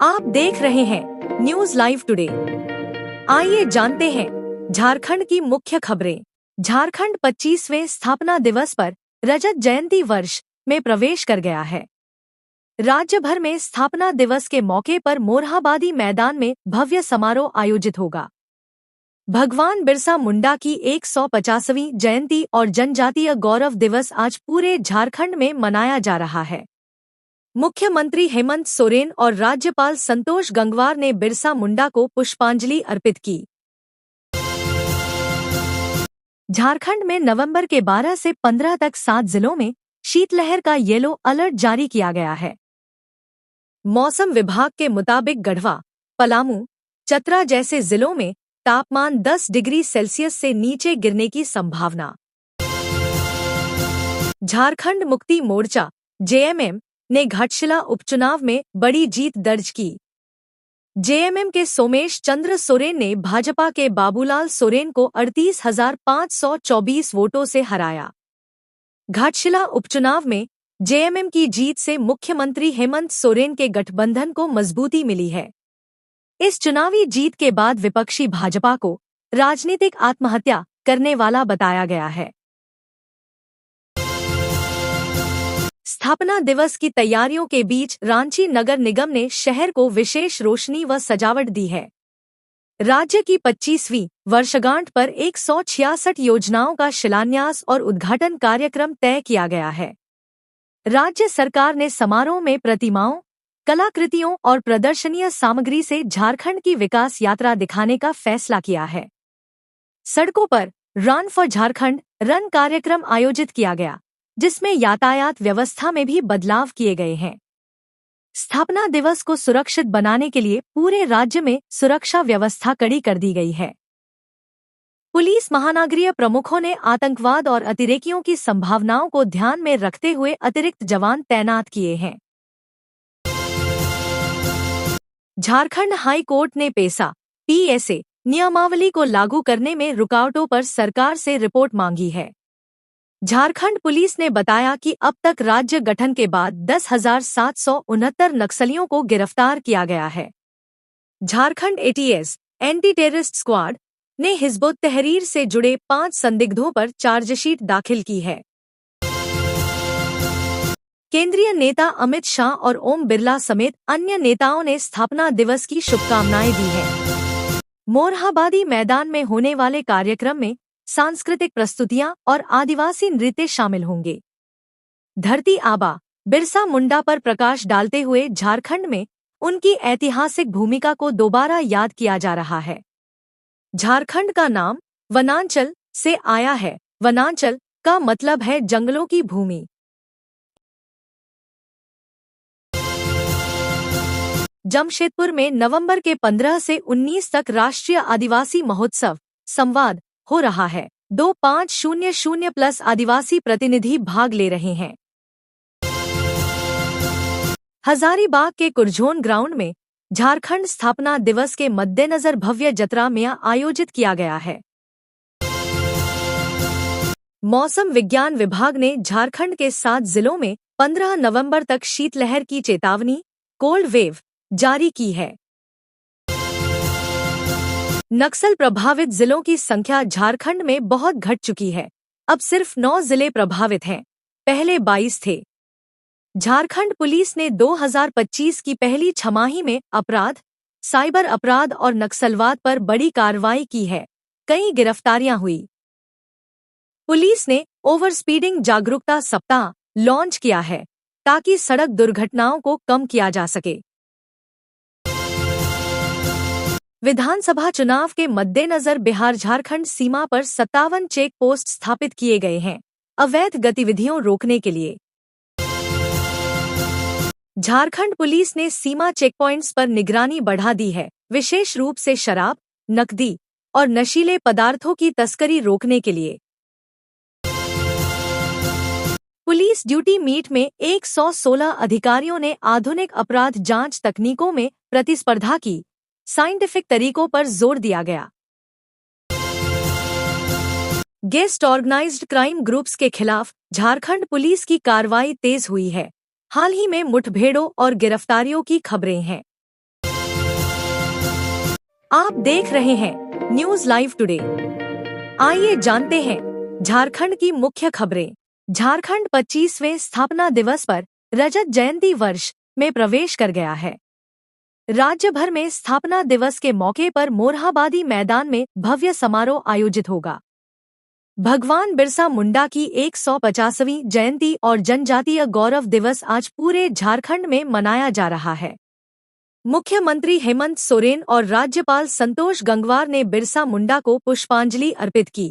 आप देख रहे हैं न्यूज लाइव टुडे। आइए जानते हैं झारखंड की मुख्य खबरें। झारखंड 25वें स्थापना दिवस पर रजत जयंती वर्ष में प्रवेश कर गया है। राज्य भर में स्थापना दिवस के मौके पर मोरहाबादी मैदान में भव्य समारोह आयोजित होगा। भगवान बिरसा मुंडा की 150वीं जयंती और जनजातीय गौरव दिवस आज पूरे झारखंड में मनाया जा रहा है। मुख्यमंत्री हेमंत सोरेन और राज्यपाल संतोष गंगवार ने बिरसा मुंडा को पुष्पांजलि अर्पित की। झारखंड में नवंबर के 12 से 15 तक 7 जिलों में शीतलहर का येलो अलर्ट जारी किया गया है। मौसम विभाग के मुताबिक गढ़वा, पलामू, चतरा जैसे जिलों में तापमान 10 डिग्री सेल्सियस से नीचे गिरने की संभावना। झारखंड मुक्ति मोर्चा (जेएमएम) ने घाटशिला उपचुनाव में बड़ी जीत दर्ज की। जेएमएम के सोमेश चंद्र सोरेन ने भाजपा के बाबूलाल सोरेन को 38,524 वोटों से हराया। घाटशिला उपचुनाव में जेएमएम की जीत से मुख्यमंत्री हेमंत सोरेन के गठबंधन को मजबूती मिली है। इस चुनावी जीत के बाद विपक्षी भाजपा को राजनीतिक आत्महत्या करने वाला बताया गया है। स्थापना दिवस की तैयारियों के बीच रांची नगर निगम ने शहर को विशेष रोशनी व सजावट दी है। राज्य की 25वीं वर्षगांठ पर 166 योजनाओं का शिलान्यास और उद्घाटन कार्यक्रम तय किया गया है। राज्य सरकार ने समारोह में प्रतिमाओं, कलाकृतियों और प्रदर्शनीय सामग्री से झारखंड की विकास यात्रा दिखाने का फैसला किया है। सड़कों पर रन फॉर झारखंड रन कार्यक्रम आयोजित किया गया, जिसमें यातायात व्यवस्था में भी बदलाव किए गए हैं। स्थापना दिवस को सुरक्षित बनाने के लिए पूरे राज्य में सुरक्षा व्यवस्था कड़ी कर दी गई है। पुलिस महानगरीय प्रमुखों ने आतंकवाद और अतिरेकियों की संभावनाओं को ध्यान में रखते हुए अतिरिक्त जवान तैनात किए हैं। झारखंड हाई कोर्ट ने पेसा (पीएसए) नियमावली को लागू करने में रुकावटों पर सरकार से रिपोर्ट मांगी है। झारखंड पुलिस ने बताया कि अब तक राज्य गठन के बाद 10,769 नक्सलियों को गिरफ्तार किया गया है। Jharkhand ATS anti terrorist squad ने हिजबुत तहरीर से जुड़े 5 संदिग्धों पर चार्जशीट दाखिल की है। केंद्रीय नेता अमित शाह और ओम बिरला समेत अन्य नेताओं ने स्थापना दिवस की शुभकामनाएं दी हैं। मोरहाबादी मैदान में होने वाले कार्यक्रम में सांस्कृतिक प्रस्तुतियां और आदिवासी नृत्य शामिल होंगे। धरती आबा बिरसा मुंडा पर प्रकाश डालते हुए झारखंड में उनकी ऐतिहासिक भूमिका को दोबारा याद किया जा रहा है। झारखंड का नाम वनांचल से आया है। वनांचल का मतलब है जंगलों की भूमि। जमशेदपुर में नवंबर के 15 से 19 तक राष्ट्रीय आदिवासी महोत्सव संवाद हो रहा है। 2500+ आदिवासी प्रतिनिधि भाग ले रहे हैं। हजारीबाग के कुरझोन ग्राउंड में झारखंड स्थापना दिवस के मद्देनजर भव्य जतरा मेला आयोजित किया गया है। मौसम विज्ञान विभाग ने झारखंड के 7 जिलों में 15 नवंबर तक शीतलहर की चेतावनी कोल्ड वेव जारी की है। नक्सल प्रभावित जिलों की संख्या झारखंड में बहुत घट चुकी है। अब सिर्फ 9 जिले प्रभावित हैं, पहले 22 थे। झारखंड पुलिस ने 2025 की पहली छमाही में अपराध, साइबर अपराध और नक्सलवाद पर बड़ी कार्रवाई की है। कई गिरफ्तारियां हुई। पुलिस ने ओवर स्पीडिंग जागरूकता सप्ताह लॉन्च किया है, ताकि सड़क दुर्घटनाओं को कम किया जा सके। विधानसभा चुनाव के मद्देनजर बिहार झारखंड सीमा पर 57 चेक पोस्ट स्थापित किए गए हैं, अवैध गतिविधियों रोकने के लिए। झारखंड पुलिस ने सीमा चेकपॉइंट्स पर निगरानी बढ़ा दी है, विशेष रूप से शराब, नकदी और नशीले पदार्थों की तस्करी रोकने के लिए। पुलिस ड्यूटी मीट में 116 अधिकारियों ने आधुनिक अपराध जांच तकनीकों में प्रतिस्पर्धा की साइंटिफिक तरीकों पर जोर दिया गया। गेस्ट ऑर्गेनाइज्ड क्राइम ग्रुप्स के खिलाफ झारखंड पुलिस की कार्रवाई तेज हुई है। हाल ही में मुठभेड़ों और गिरफ्तारियों की खबरें हैं। आप देख रहे हैं न्यूज लाइव टुडे। आइए जानते हैं झारखंड की मुख्य खबरें। झारखंड 25वें स्थापना दिवस पर रजत जयंती वर्ष में प्रवेश कर गया है। राज्य भर में स्थापना दिवस के मौके पर मोरहाबादी मैदान में भव्य समारोह आयोजित होगा। भगवान बिरसा मुंडा की 150वीं जयंती और जनजातीय गौरव दिवस आज पूरे झारखंड में मनाया जा रहा है। मुख्यमंत्री हेमंत सोरेन और राज्यपाल संतोष गंगवार ने बिरसा मुंडा को पुष्पांजलि अर्पित की।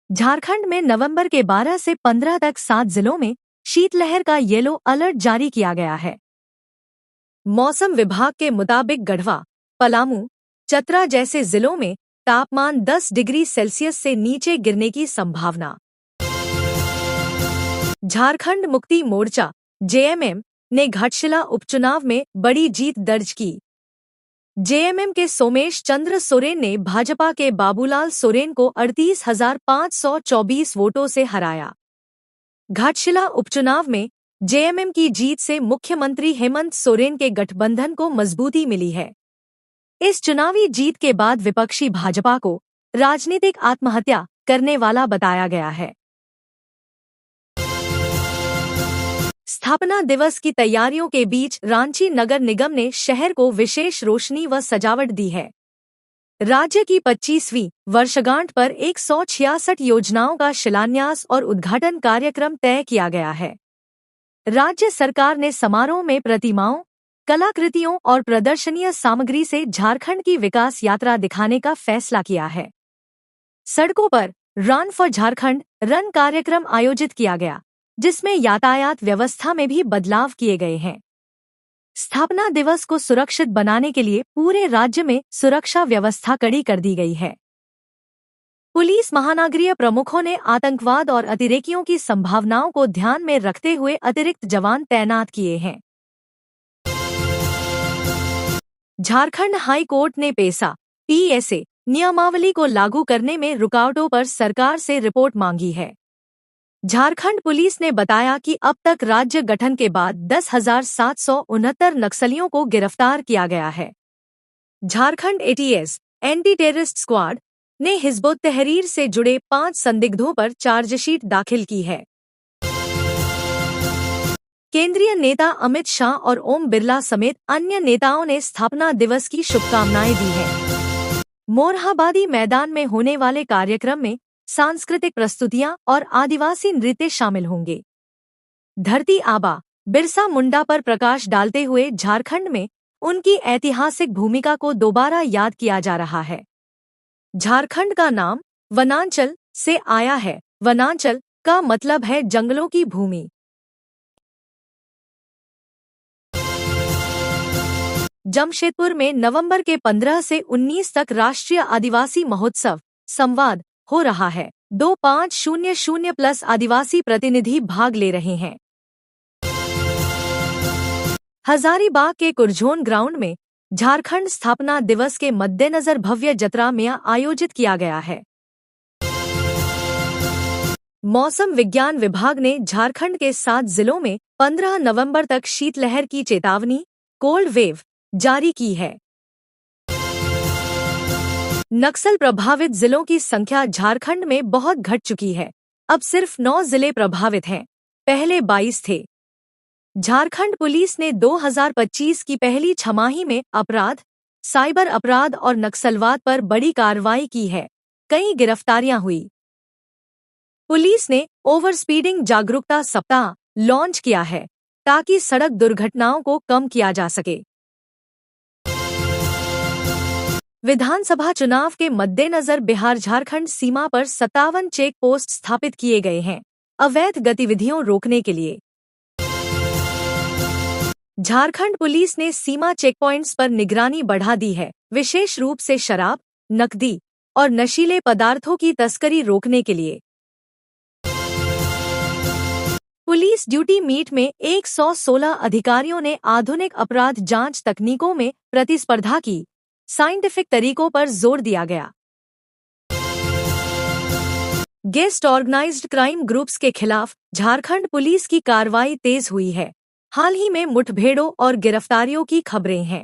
झारखंड में नवंबर के 12 से 15 तक 7 जिलों में शीतलहर का येलो अलर्ट जारी किया गया है। मौसम विभाग के मुताबिक गढ़वा, पलामू, चतरा जैसे जिलों में तापमान 10 डिग्री सेल्सियस से नीचे गिरने की संभावना। झारखंड मुक्ति मोर्चा (जेएमएम) ने घाटशिला उपचुनाव में बड़ी जीत दर्ज की। जेएमएम के सोमेश चंद्र सोरेन ने भाजपा के बाबूलाल सोरेन को 38,524 वोटों से हराया। घाटशिला उपचुनाव में जेएमएम की जीत से मुख्यमंत्री हेमंत सोरेन के गठबंधन को मजबूती मिली है। इस चुनावी जीत के बाद विपक्षी भाजपा को राजनीतिक आत्महत्या करने वाला बताया गया है। स्थापना दिवस की तैयारियों के बीच रांची नगर निगम ने शहर को विशेष रोशनी व सजावट दी है। राज्य की 25वीं वर्षगांठ पर 166 योजनाओं का शिलान्यास और उद्घाटन कार्यक्रम तय किया गया है। राज्य सरकार ने समारोह में प्रतिमाओं, कलाकृतियों और प्रदर्शनीय सामग्री से झारखंड की विकास यात्रा दिखाने का फैसला किया है। सड़कों पर रन फॉर झारखंड रन कार्यक्रम आयोजित किया गया, जिसमें यातायात व्यवस्था में भी बदलाव किए गए हैं। स्थापना दिवस को सुरक्षित बनाने के लिए पूरे राज्य में सुरक्षा व्यवस्था कड़ी कर दी गई है। पुलिस महानगरीय प्रमुखों ने आतंकवाद और अतिरेकियों की संभावनाओं को ध्यान में रखते हुए अतिरिक्त जवान तैनात किए हैं। झारखंड हाई कोर्ट ने पेसा (पीएसए) नियमावली को लागू करने में रुकावटों पर सरकार से रिपोर्ट मांगी है। झारखंड पुलिस ने बताया कि अब तक राज्य गठन के बाद 10,769 नक्सलियों को गिरफ्तार किया गया है। Jharkhand ATS anti terrorist squad ने हिजबुत तहरीर से जुड़े 5 संदिग्धों पर चार्जशीट दाखिल की है। केंद्रीय नेता अमित शाह और ओम बिरला समेत अन्य नेताओं ने स्थापना दिवस की शुभकामनाएं दी हैं। मोरहाबादी मैदान में होने वाले कार्यक्रम में सांस्कृतिक प्रस्तुतियां और आदिवासी नृत्य शामिल होंगे। धरती आबा बिरसा मुंडा पर प्रकाश डालते हुए झारखंड में उनकी ऐतिहासिक भूमिका को दोबारा याद किया जा रहा है। झारखंड का नाम वनांचल से आया है। वनांचल का मतलब है जंगलों की भूमि। जमशेदपुर में नवंबर के 15 से 19 तक राष्ट्रीय आदिवासी महोत्सव संवाद हो रहा है। 2500+ आदिवासी प्रतिनिधि भाग ले रहे हैं। हजारीबाग के कुरझोन ग्राउंड में झारखंड स्थापना दिवस के मद्देनजर भव्य जतरा मेला आयोजित किया गया है। मौसम विज्ञान विभाग ने झारखंड के 7 जिलों में 15 नवंबर तक शीतलहर की चेतावनी कोल्ड वेव जारी की है। नक्सल प्रभावित जिलों की संख्या झारखंड में बहुत घट चुकी है। अब सिर्फ 9 जिले प्रभावित हैं, पहले 22 थे। झारखंड पुलिस ने 2025 की पहली छमाही में अपराध, साइबर अपराध और नक्सलवाद पर बड़ी कार्रवाई की है। कई गिरफ्तारियां हुई। पुलिस ने ओवर स्पीडिंग जागरूकता सप्ताह लॉन्च किया है, ताकि सड़क दुर्घटनाओं को कम किया जा सके। विधानसभा चुनाव के मद्देनजर बिहार झारखंड सीमा पर 57 चेक पोस्ट स्थापित किए गए हैं, अवैध गतिविधियों रोकने के लिए। झारखंड पुलिस ने सीमा चेकपॉइंट्स पर निगरानी बढ़ा दी है, विशेष रूप से शराब, नकदी और नशीले पदार्थों की तस्करी रोकने के लिए। पुलिस ड्यूटी मीट में 116 अधिकारियों ने आधुनिक अपराध जांच तकनीकों में प्रतिस्पर्धा की साइंटिफिक तरीकों पर जोर दिया गया। गेस्ट ऑर्गेनाइज्ड क्राइम ग्रुप्स के खिलाफ झारखंड पुलिस की कार्रवाई तेज हुई है। हाल ही में मुठभेड़ों और गिरफ्तारियों की खबरें हैं।